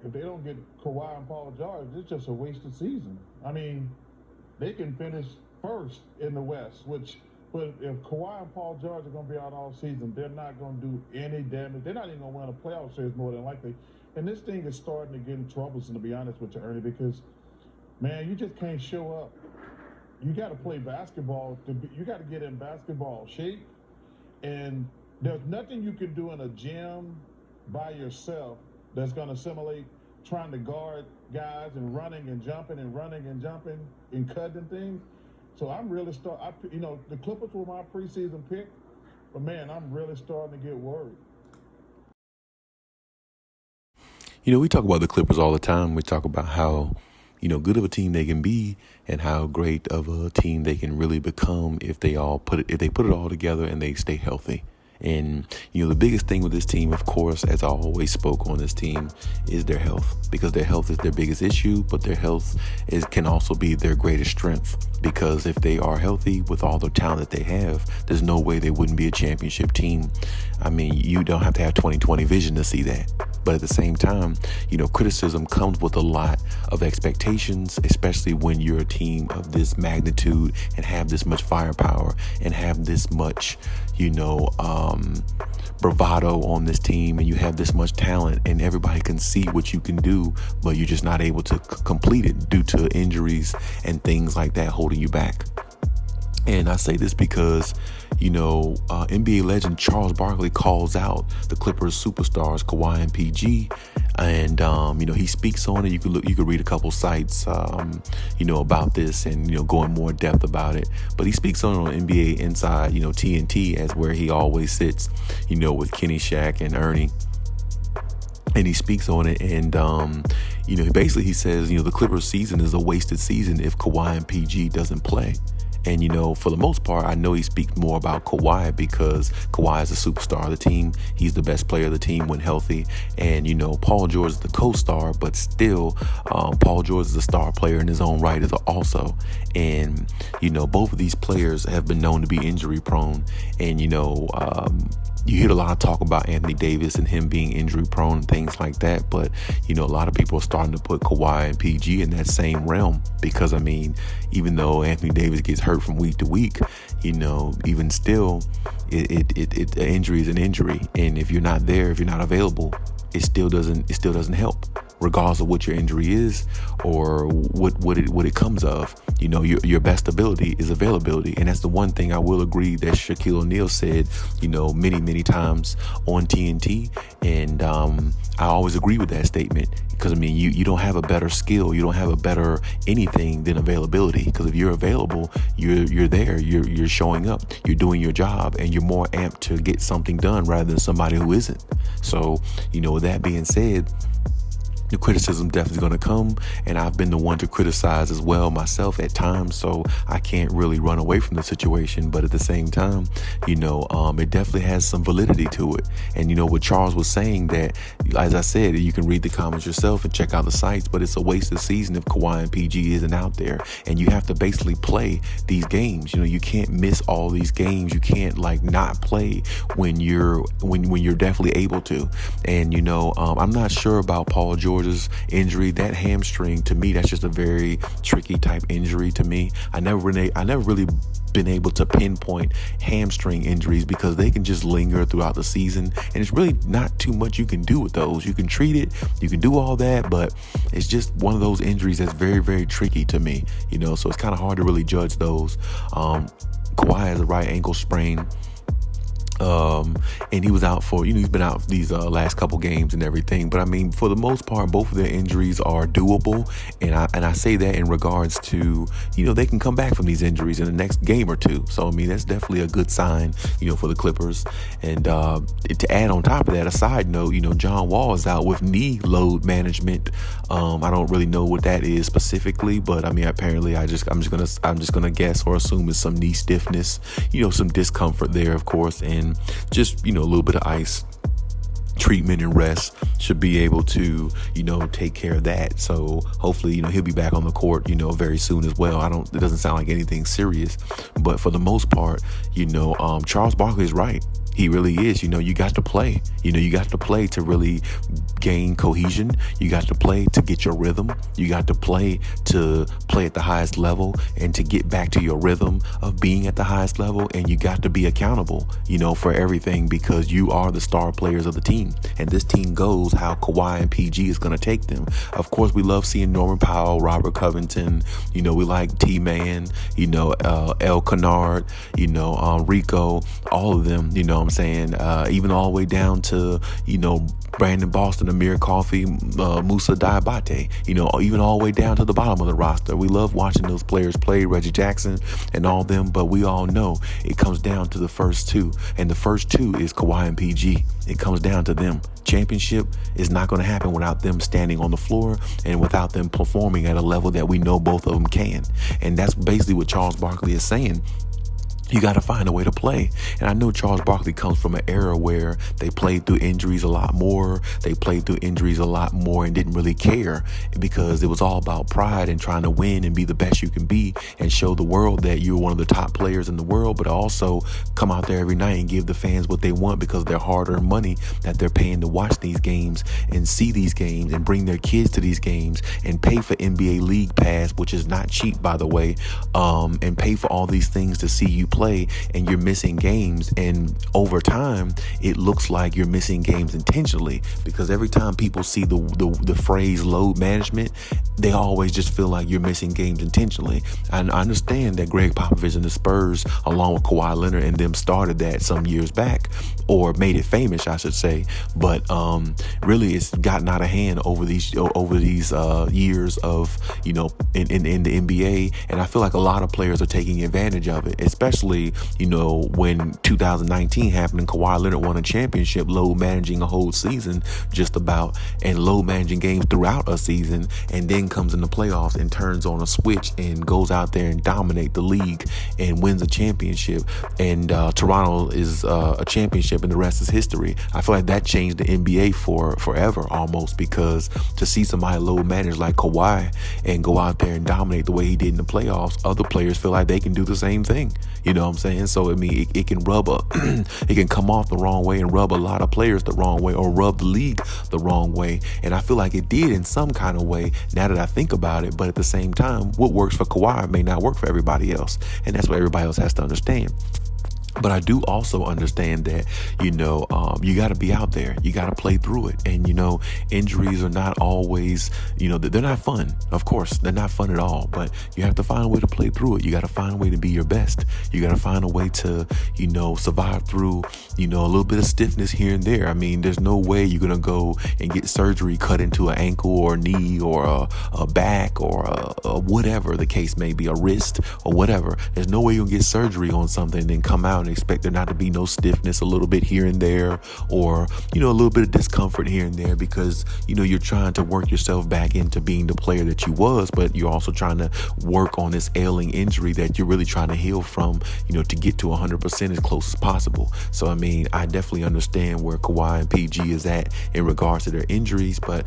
if they don't get Kawhi and Paul George, it's just a wasted season. I mean, they can finish first in the West, but if Kawhi and Paul George are going to be out all season, they're not going to do any damage. They're not even going to win a playoff series more than likely. And this thing is starting to get troublesome, to be honest with you, Ernie, because, man, you just can't show up. You got to play basketball. You got to get in basketball shape. And there's nothing you can do in a gym by yourself that's going to simulate trying to guard guys and running and jumping and running and jumping and cutting things. So I'm really the Clippers were my preseason pick, but man, I'm really starting to get worried. We talk about the Clippers all the time. We talk about how, good of a team they can be and how great of a team they can really become if they put it all together and they stay healthy. And, the biggest thing with this team, of course, as I always spoke on this team, is their health, because their health is their biggest issue, but their health can also be their greatest strength, because if they are healthy with all the talent that they have, there's no way they wouldn't be a championship team. I mean, you don't have to have 20/20 vision to see that. But at the same time, criticism comes with a lot of expectations, especially when you're a team of this magnitude and have this much firepower and have this much, bravado on this team, and you have this much talent and everybody can see what you can do, but you're just not able to complete it due to injuries and things like that holding you back. And I say this because, NBA legend Charles Barkley calls out the Clippers superstars Kawhi and PG, and he speaks on it. You could read a couple sites, about this and go in more depth about it. But he speaks on it on NBA Inside, TNT, as where he always sits, with Kenny, Shaq, and Ernie. And he speaks on it, and basically he says, the Clippers season is a wasted season if Kawhi and PG doesn't play. And, for the most part, I know he speaks more about Kawhi because Kawhi is a superstar of the team. He's the best player of the team when healthy. And, Paul George is the co-star, but still, Paul George is a star player in his own right also. And, both of these players have been known to be injury prone. And, you hear a lot of talk about Anthony Davis and him being injury prone and things like that. But, a lot of people are starting to put Kawhi and PG in that same realm because, even though Anthony Davis gets hurt from week to week, even still, an injury is an injury. And if you're not there, if you're not available, it still doesn't help, regardless of what your injury is or what it comes of. Your best ability is availability. And that's the one thing I will agree that Shaquille O'Neal said, many times on TNT. And I always agree with that statement because, you don't have a better skill. You don't have a better anything than availability, because if you're available, you're there, you're showing up, you're doing your job, and you're more amped to get something done rather than somebody who isn't. So, with that being said, the criticism definitely going to come, and I've been the one to criticize as well myself at times, so I can't really run away from the situation. But at the same time, it definitely has some validity to it. And what Charles was saying, that, as I said, you can read the comments yourself and check out the sites, but it's a wasted season if Kawhi and PG isn't out there, and you have to basically play these games. You can't miss all these games. You can't not play when you're definitely able to. And I'm not sure about Paul George's injury. That hamstring, to me, that's just a very tricky type injury to me. I never really been able to pinpoint hamstring injuries because they can just linger throughout the season, and it's really not too much you can do with those. You can treat it, you can do all that, but it's just one of those injuries that's very, very tricky to me, so it's kind of hard to really judge those. Kawhi has a right ankle sprain. And he was out for, he's been out these last couple games and everything. But for the most part, both of their injuries are doable. And I say that in regards to, they can come back from these injuries in the next game or two. So, that's definitely a good sign, for the Clippers. And to add on top of that, a side note, John Wall is out with knee load management. I don't really know what that is specifically, but apparently I'm just gonna guess or assume it's some knee stiffness, some discomfort there, of course, and just a little bit of ice treatment and rest should be able to take care of that. So hopefully he'll be back on the court very soon as well. It doesn't sound like anything serious, but for the most part Charles Barkley is right. He really is. You got to play. You got to play to really gain cohesion. You got to play to get your rhythm. You got to play at the highest level and to get back to your rhythm of being at the highest level. And you got to be accountable, for everything, because you are the star players of the team. And this team goes how Kawhi and PG is going to take them. Of course, we love seeing Norman Powell, Robert Covington. We like T-Man, El Kennard, Rico, all of them, I'm saying, even all the way down to, Brandon Boston, Amir Coffey, Musa Diabate, even all the way down to the bottom of the roster. We love watching those players play, Reggie Jackson and all them, but we all know it comes down to the first two, and the first two is Kawhi and PG. It comes down to them. Championship is not going to happen without them standing on the floor and without them performing at a level that we know both of them can. And that's basically what Charles Barkley is saying. You got to find a way to play. And I know Charles Barkley comes from an era where they played through injuries a lot more. They played through injuries a lot more and didn't really care, because it was all about pride and trying to win and be the best you can be and show the world that you're one of the top players in the world, but also come out there every night and give the fans what they want, because they're hard-earned money that they're paying to watch these games and see these games and bring their kids to these games and pay for NBA League Pass, which is not cheap, by the way, and pay for all these things to see you play, and you're missing games. And over time, it looks like you're missing games intentionally, because every time people see the phrase load management, they always just feel like you're missing games intentionally. And I understand that Greg Popovich and the Spurs, along with Kawhi Leonard and them, started that some years back, or made it famous, I should say. But really, it's gotten out of hand over these years of in the NBA, and I feel like a lot of players are taking advantage of it, especially when 2019 happened and Kawhi Leonard won a championship, load managing a whole season just about, and load managing games throughout a season, and then comes in the playoffs and turns on a switch and goes out there and dominate the league and wins a championship. And Toronto is a championship, and the rest is history. I feel like that changed the NBA for forever almost, because to see somebody load manage like Kawhi and go out there and dominate the way he did in the playoffs, other players feel like they can do the same thing. You know what I'm saying? So, I mean, it can it can come off the wrong way and rub a lot of players the wrong way, or rub the league the wrong way. And I feel like it did in some kind of way, now that I think about it. But at the same time, what works for Kawhi may not work for everybody else. And that's what everybody else has to understand. But I do also understand that, you got to be out there. You got to play through it. And, injuries are not always, they're not fun. Of course, they're not fun at all. But you have to find a way to play through it. You got to find a way to be your best. You got to find a way to, survive through, a little bit of stiffness here and there. I mean, there's no way you're going to go and get surgery cut into an ankle or a knee or a back or a whatever the case may be, a wrist or whatever. There's no way you'll get surgery on something and then come out and expect there not to be no stiffness, a little bit here and there, or a little bit of discomfort here and there, because you're trying to work yourself back into being the player that you was, but you're also trying to work on this ailing injury that you're really trying to heal from, to get to 100% as close as possible. So I mean, I definitely understand where Kawhi and PG is at in regards to their injuries, but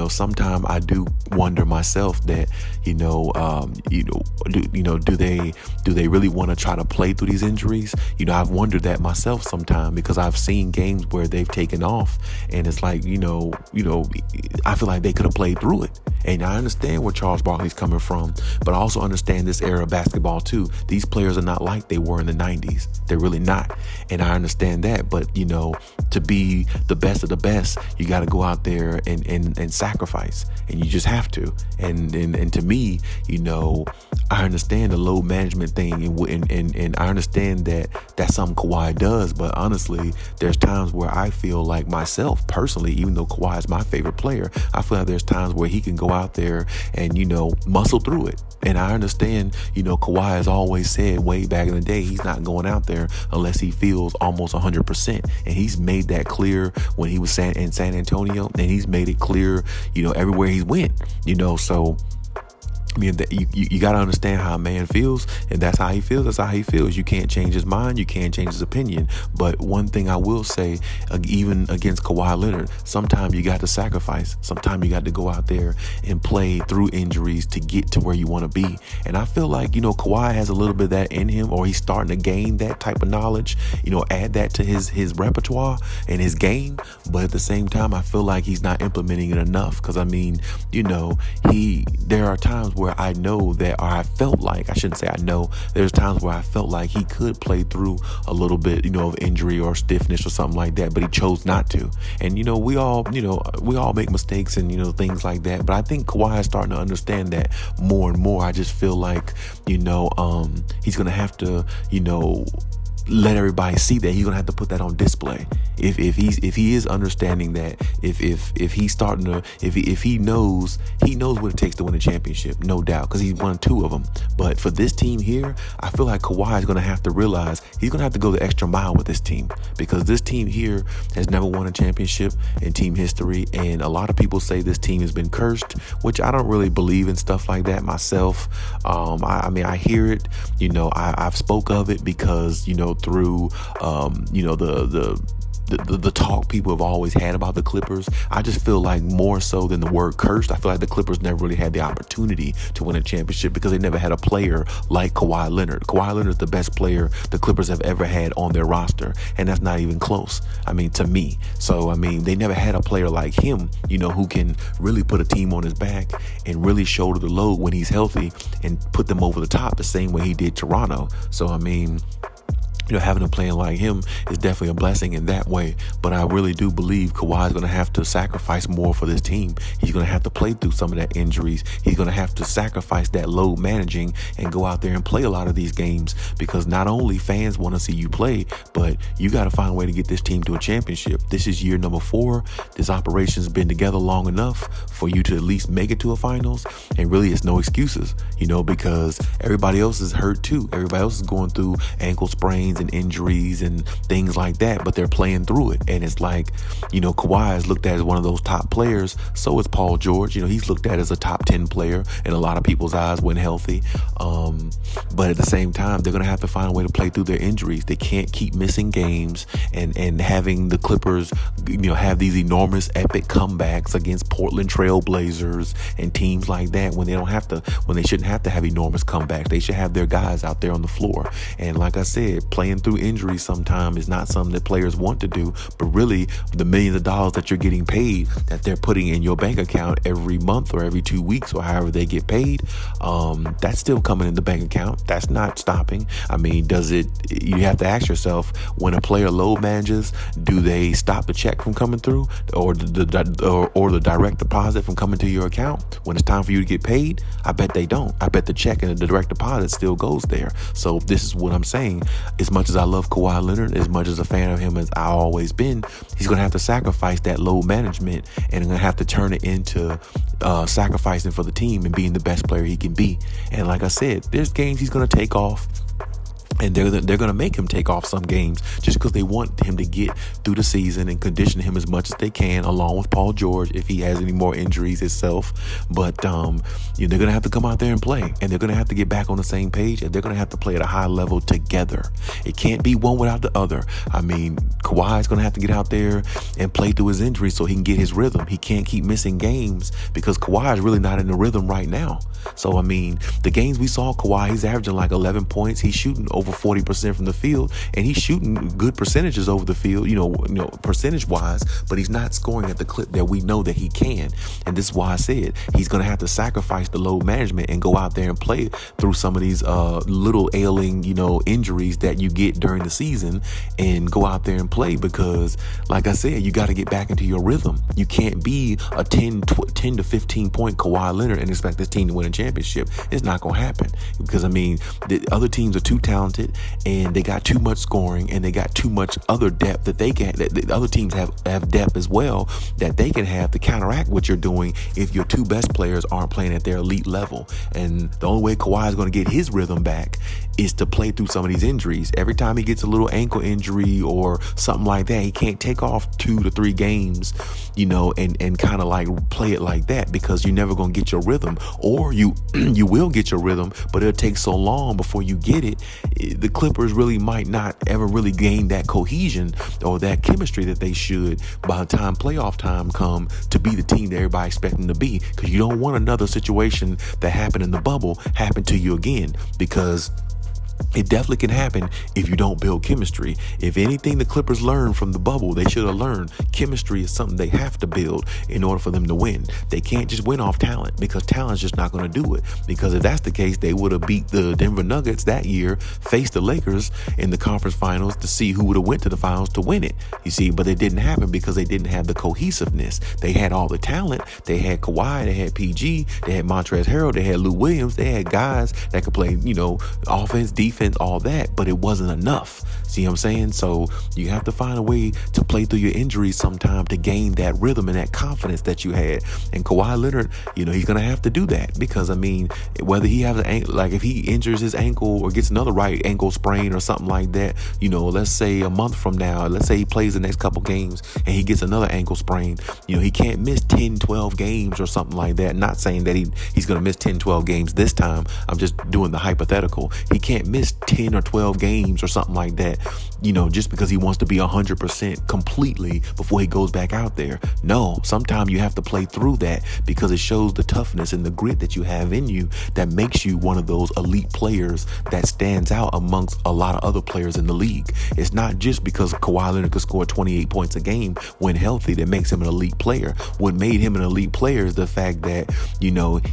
sometimes I do wonder myself that do they really want to try to play through these injuries? I've wondered that myself sometimes, because I've seen games where they've taken off, and it's like, I feel like they could have played through it. And I understand where Charles Barkley's coming from, but I also understand this era of basketball too. These players are not like they were in the 90s. They're really not. And I understand that, but to be the best of the best, you got to go out there and sacrifice, and you just have to. And to me, I understand the load management thing, and I understand that that's something Kawhi does, but honestly, there's times where I feel like myself personally, even though Kawhi is my favorite player, I feel like there's times where he can go out there and, muscle through it. And I understand, Kawhi has always said way back in the day, he's not going out there unless he feels almost 100%. And he's made that clear when he was in San Antonio, and he's made it clear, everywhere he went, so I mean, you got to understand how a man feels, and that's how he feels. That's how he feels. You can't change his mind. You can't change his opinion. But one thing I will say, even against Kawhi Leonard, sometimes you got to sacrifice. Sometimes you got to go out there and play through injuries to get to where you want to be. And I feel like, Kawhi has a little bit of that in him, or he's starting to gain that type of knowledge, add that to his repertoire and his game. But at the same time, I feel like he's not implementing it enough. Because, there are times where I know that, or I felt like, I shouldn't say I know, there's times where I felt like he could play through a little bit, of injury or stiffness or something like that, but he chose not to. And, we all make mistakes and, things like that. But I think Kawhi is starting to understand that more and more. I just feel like, he's going to have to, let everybody see that. He's gonna have to put that on display. If he is understanding that, if he's starting to, if he knows what it takes to win a championship, no doubt, because he's won 2 of them. But for this team here, I feel like Kawhi is gonna have to realize he's gonna have to go the extra mile with this team, because this team here has never won a championship in team history, and a lot of people say this team has been cursed, which I don't really believe in stuff like that myself. I mean, I hear it. I've spoke of it because through the talk people have always had about the Clippers. I just feel like more so than the word cursed, I feel like the Clippers never really had the opportunity to win a championship because they never had a player like Kawhi Leonard. Kawhi Leonard is the best player the Clippers have ever had on their roster, and that's not even close, to me. So, they never had a player like him, who can really put a team on his back and really shoulder the load when he's healthy and put them over the top the same way he did Toronto. So, having a player like him is definitely a blessing in that way. But I really do believe Kawhi is going to have to sacrifice more for this team. He's going to have to play through some of that injuries. He's going to have to sacrifice that load managing and go out there and play a lot of these games, because not only fans want to see you play, but you got to find a way to get this team to a championship. This is year number 4. This operation's been together long enough for you to at least make it to a finals. And really, it's no excuses, because everybody else is hurt too. Everybody else is going through ankle sprains and injuries and things like that, but they're playing through it. And it's like, Kawhi is looked at as one of those top players. So is Paul George. He's looked at as a top 10 player in a lot of people's eyes when healthy. But at the same time, they're going to have to find a way to play through their injuries. They can't keep missing games and having the Clippers, have these enormous epic comebacks against Portland Trail Blazers and teams like that when they shouldn't have to have enormous comebacks. They should have their guys out there on the floor. And like I said, playing through injuries sometimes is not something that players want to do, but really the millions of dollars that you're getting paid, that they're putting in your bank account every month or every 2 weeks or however they get paid, that's still coming in the bank account. That's not stopping. You have to ask yourself, when a player load manages, do they stop the check from coming through or the direct deposit from coming to your account when it's time for you to get paid? I bet they don't. I bet the check and the direct deposit still goes there. So this is what I'm saying. As much as I love Kawhi Leonard, as much as a fan of him as I've always been, he's going to have to sacrifice that load management and going to have to turn it into sacrificing for the team and being the best player he can be. And like I said, there's games he's going to take off. And they're going to make him take off some games just because they want him to get through the season and condition him as much as they can, along with Paul George if he has any more injuries himself. But they're going to have to come out there and play, and they're going to have to get back on the same page, and they're going to have to play at a high level together. It can't be one without the other. Kawhi is going to have to get out there and play through his injuries so he can get his rhythm. He can't keep missing games because Kawhi is really not in the rhythm right now. So, the games we saw Kawhi, he's averaging like 11 points. He's shooting over 40% from the field, and he's shooting good percentages over the field, percentage wise, but he's not scoring at the clip that we know that he can. And this is why I said he's going to have to sacrifice the load management and go out there and play through some of these little ailing, injuries that you get during the season, and go out there and play, because like I said, you got to get back into your rhythm. You can't be a 10 to 15 point Kawhi Leonard and expect this team to win a championship. It's not going to happen, because the other teams are too talented talented, and they got too much scoring, and they got too much other depth that the other teams have depth as well that they can have to counteract what you're doing if your two best players aren't playing at their elite level. And the only way Kawhi is going to get his rhythm back is to play through some of these injuries. Every time he gets a little ankle injury or something like that, he can't take off 2 to 3 games, and kind of like play it like that, because you're never going to get your rhythm. Or you will get your rhythm, but it'll take so long before you get it. The Clippers really might not ever really gain that cohesion or that chemistry that they should by the time playoff time come to be the team that everybody expects them to be, because you don't want another situation that happened in the bubble happen to you again, because it definitely can happen if you don't build chemistry. If anything the Clippers learned from the bubble, they should have learned chemistry is something they have to build in order for them to win. They can't just win off talent, because talent's just not going to do it. Because if that's the case, they would have beat the Denver Nuggets that year, faced the Lakers in the conference finals to see who would have went to the finals to win it. You see, but it didn't happen because they didn't have the cohesiveness. They had all the talent. They had Kawhi, they had PG, they had Montrezl Harrell, they had Lou Williams, they had guys that could play, offense, defense, all that, but it wasn't enough. See what I'm saying? So you have to find a way to play through your injuries sometime to gain that rhythm and that confidence that you had. And Kawhi Leonard, he's going to have to do that, because, whether he has if he injures his ankle or gets another right ankle sprain or something like that, let's say a month from now, let's say he plays the next couple games and he gets another ankle sprain, he can't miss 10, 12 games or something like that. Not saying that he's going to miss 10, 12 games this time. I'm just doing the hypothetical. He can't miss 10 or 12 games or something like that, just because he wants to be 100% completely before he goes back out there. No, sometimes you have to play through that, because it shows the toughness and the grit that you have in you that makes you one of those elite players that stands out amongst a lot of other players in the league. It's not just because Kawhi Leonard could score 28 points a game when healthy that makes him an elite player. What made him an elite player is the fact that,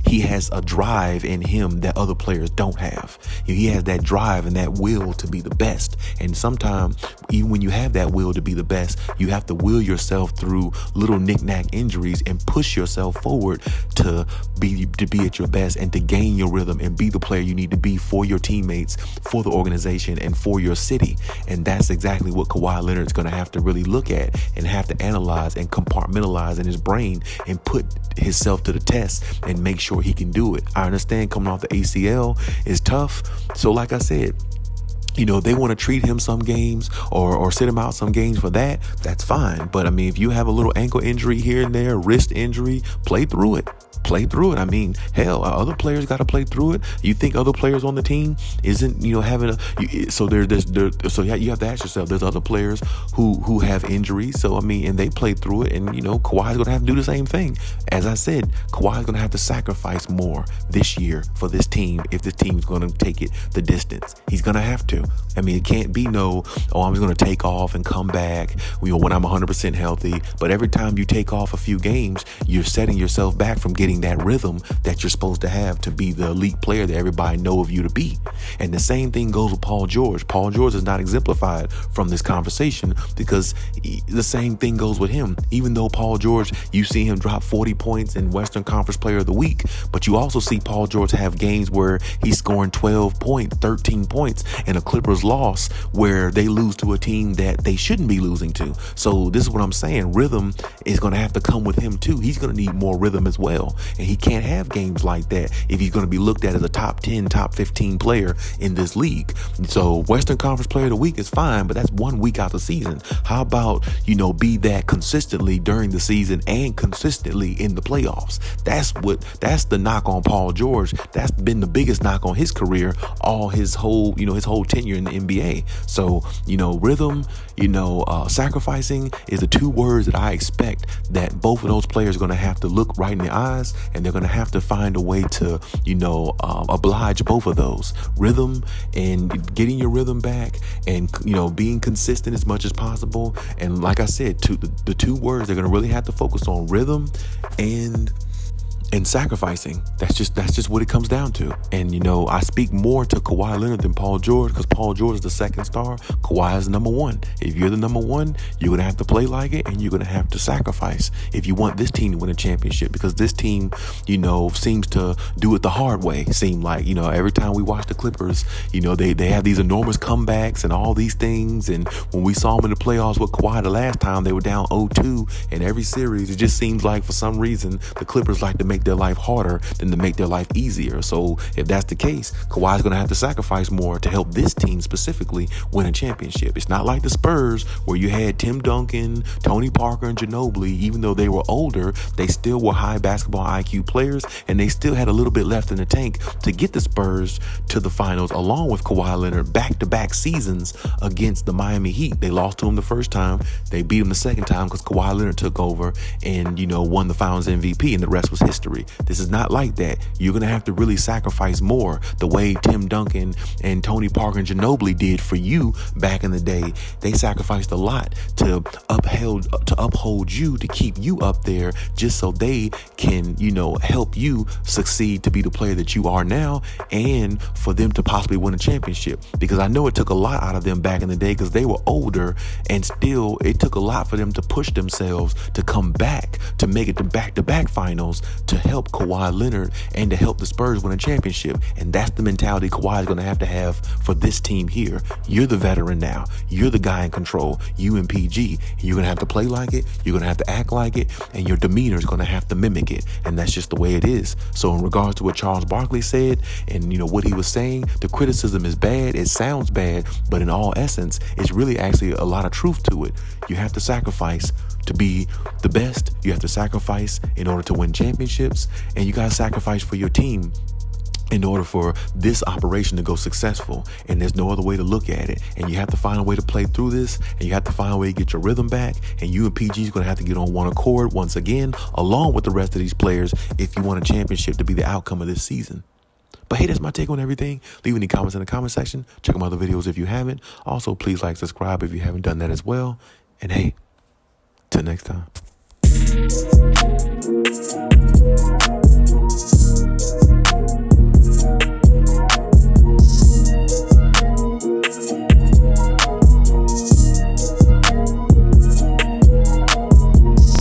he has a drive in him that other players don't have. He has that drive and that will to be the best. And sometimes, even when you have that will to be the best, you have to will yourself through little knick-knack injuries and push yourself forward to be at your best and to gain your rhythm and be the player you need to be for your teammates, for the organization, and for your city. And that's exactly what Kawhi Leonard's going to have to really look at and have to analyze and compartmentalize in his brain and put himself to the test and make sure he can do it. I understand coming off the ACL is tough. So like I said, they want to treat him some games or sit him out some games for that. That's fine. But if you have a little ankle injury here and there, wrist injury, play through it. Hell, other players got to play through it. You think other players on the team isn't, having so you have to ask yourself, there's other players who have injuries. So, and they play through it, and, Kawhi's going to have to do the same thing. As I said, Kawhi's going to have to sacrifice more this year for this team if this team's going to take it the distance. He's going to have to. It can't be I'm just going to take off and come back, when I'm 100% healthy. But every time you take off a few games, you're setting yourself back from getting that rhythm that you're supposed to have to be the elite player that everybody know of you to be. And the same thing goes with Paul George. Paul George is not exemplified from this conversation, because the same thing goes with him. Even though Paul George, you see him drop 40 points in Western Conference Player of the Week, but you also see Paul George have games where he's scoring 12 points, 13 points in a Clippers loss where they lose to a team that they shouldn't be losing to. So this is what I'm saying. Rhythm is going to have to come with him too. He's going to need more rhythm as well. And he can't have games like that if he's going to be looked at as a top 10, top 15 player in this league. So Western Conference Player of the Week is fine, but that's 1 week out the season. How about, be that consistently during the season and consistently in the playoffs? That's the knock on Paul George. That's been the biggest knock on his career, all his whole tenure in the NBA. So, rhythm, sacrificing is the 2 words that I expect that both of those players are going to have to look right in the eyes, and they're going to have to find a way to, oblige both of those. Rhythm and getting your rhythm back, and, being consistent as much as possible. And like I said, the 2 words they're going to really have to focus on: rhythm and and sacrificing. That's just what it comes down to. And, you know, I speak more to Kawhi Leonard than Paul George because Paul George is the second star. Kawhi is number one. If you're the number one, you're going to have to play like it and you're going to have to sacrifice if you want this team to win a championship, because this team, you know, seems to do it the hard way. Seem like, you know, every time we watch the Clippers, you know, they have these enormous comebacks and all these things. And when we saw them in the playoffs with Kawhi the last time, they were down 0-2 in every series. It just seems like for some reason the Clippers like to make their life harder than to make their life easier. So if that's the case, Kawhi's going to have to sacrifice more to help this team specifically win a championship. It's not like the Spurs where you had Tim Duncan, Tony Parker, and Ginobili. Even though they were older, they still were high basketball IQ players, and they still had a little bit left in the tank to get the Spurs to the finals, along with Kawhi Leonard back-to-back seasons against the Miami Heat. They lost to him the first time. They beat him the second time because Kawhi Leonard took over and, you know, won the Finals MVP, and the rest was history. This is not like that. You're going to have to really sacrifice more the way Tim Duncan and Tony Parker and Ginobili did for you back in the day. They sacrificed a lot to uphold you, to keep you up there, just so they can, you know, help you succeed to be the player that you are now, and for them to possibly win a championship. Because I know it took a lot out of them back in the day because they were older, and still it took a lot for them to push themselves to come back, to make it to back-to-back finals, to help Kawhi Leonard and to help the Spurs win a championship. And that's the mentality Kawhi is going to have for this team here. You're the veteran now. You're the guy in control. You and PG. You're going to have to play like it. You're going to have to act like it. And your demeanor is going to have to mimic it. And that's just the way it is. So in regards to what Charles Barkley said and, you know, what he was saying, the criticism is bad. It sounds bad. But in all essence, it's really actually a lot of truth to it. You have to sacrifice to be the best. You have to sacrifice in order to win championships, and you got to sacrifice for your team in order for this operation to go successful. And there's no other way to look at it. And you have to find a way to play through this, and you have to find a way to get your rhythm back. And you and PG is going to have to get on one accord once again, along with the rest of these players, if you want a championship to be the outcome of this season. But hey, that's my take on everything. Leave any comments in the comment section. Check my other videos if you haven't. Also, please like, subscribe if you haven't done that as well. And hey, till next time.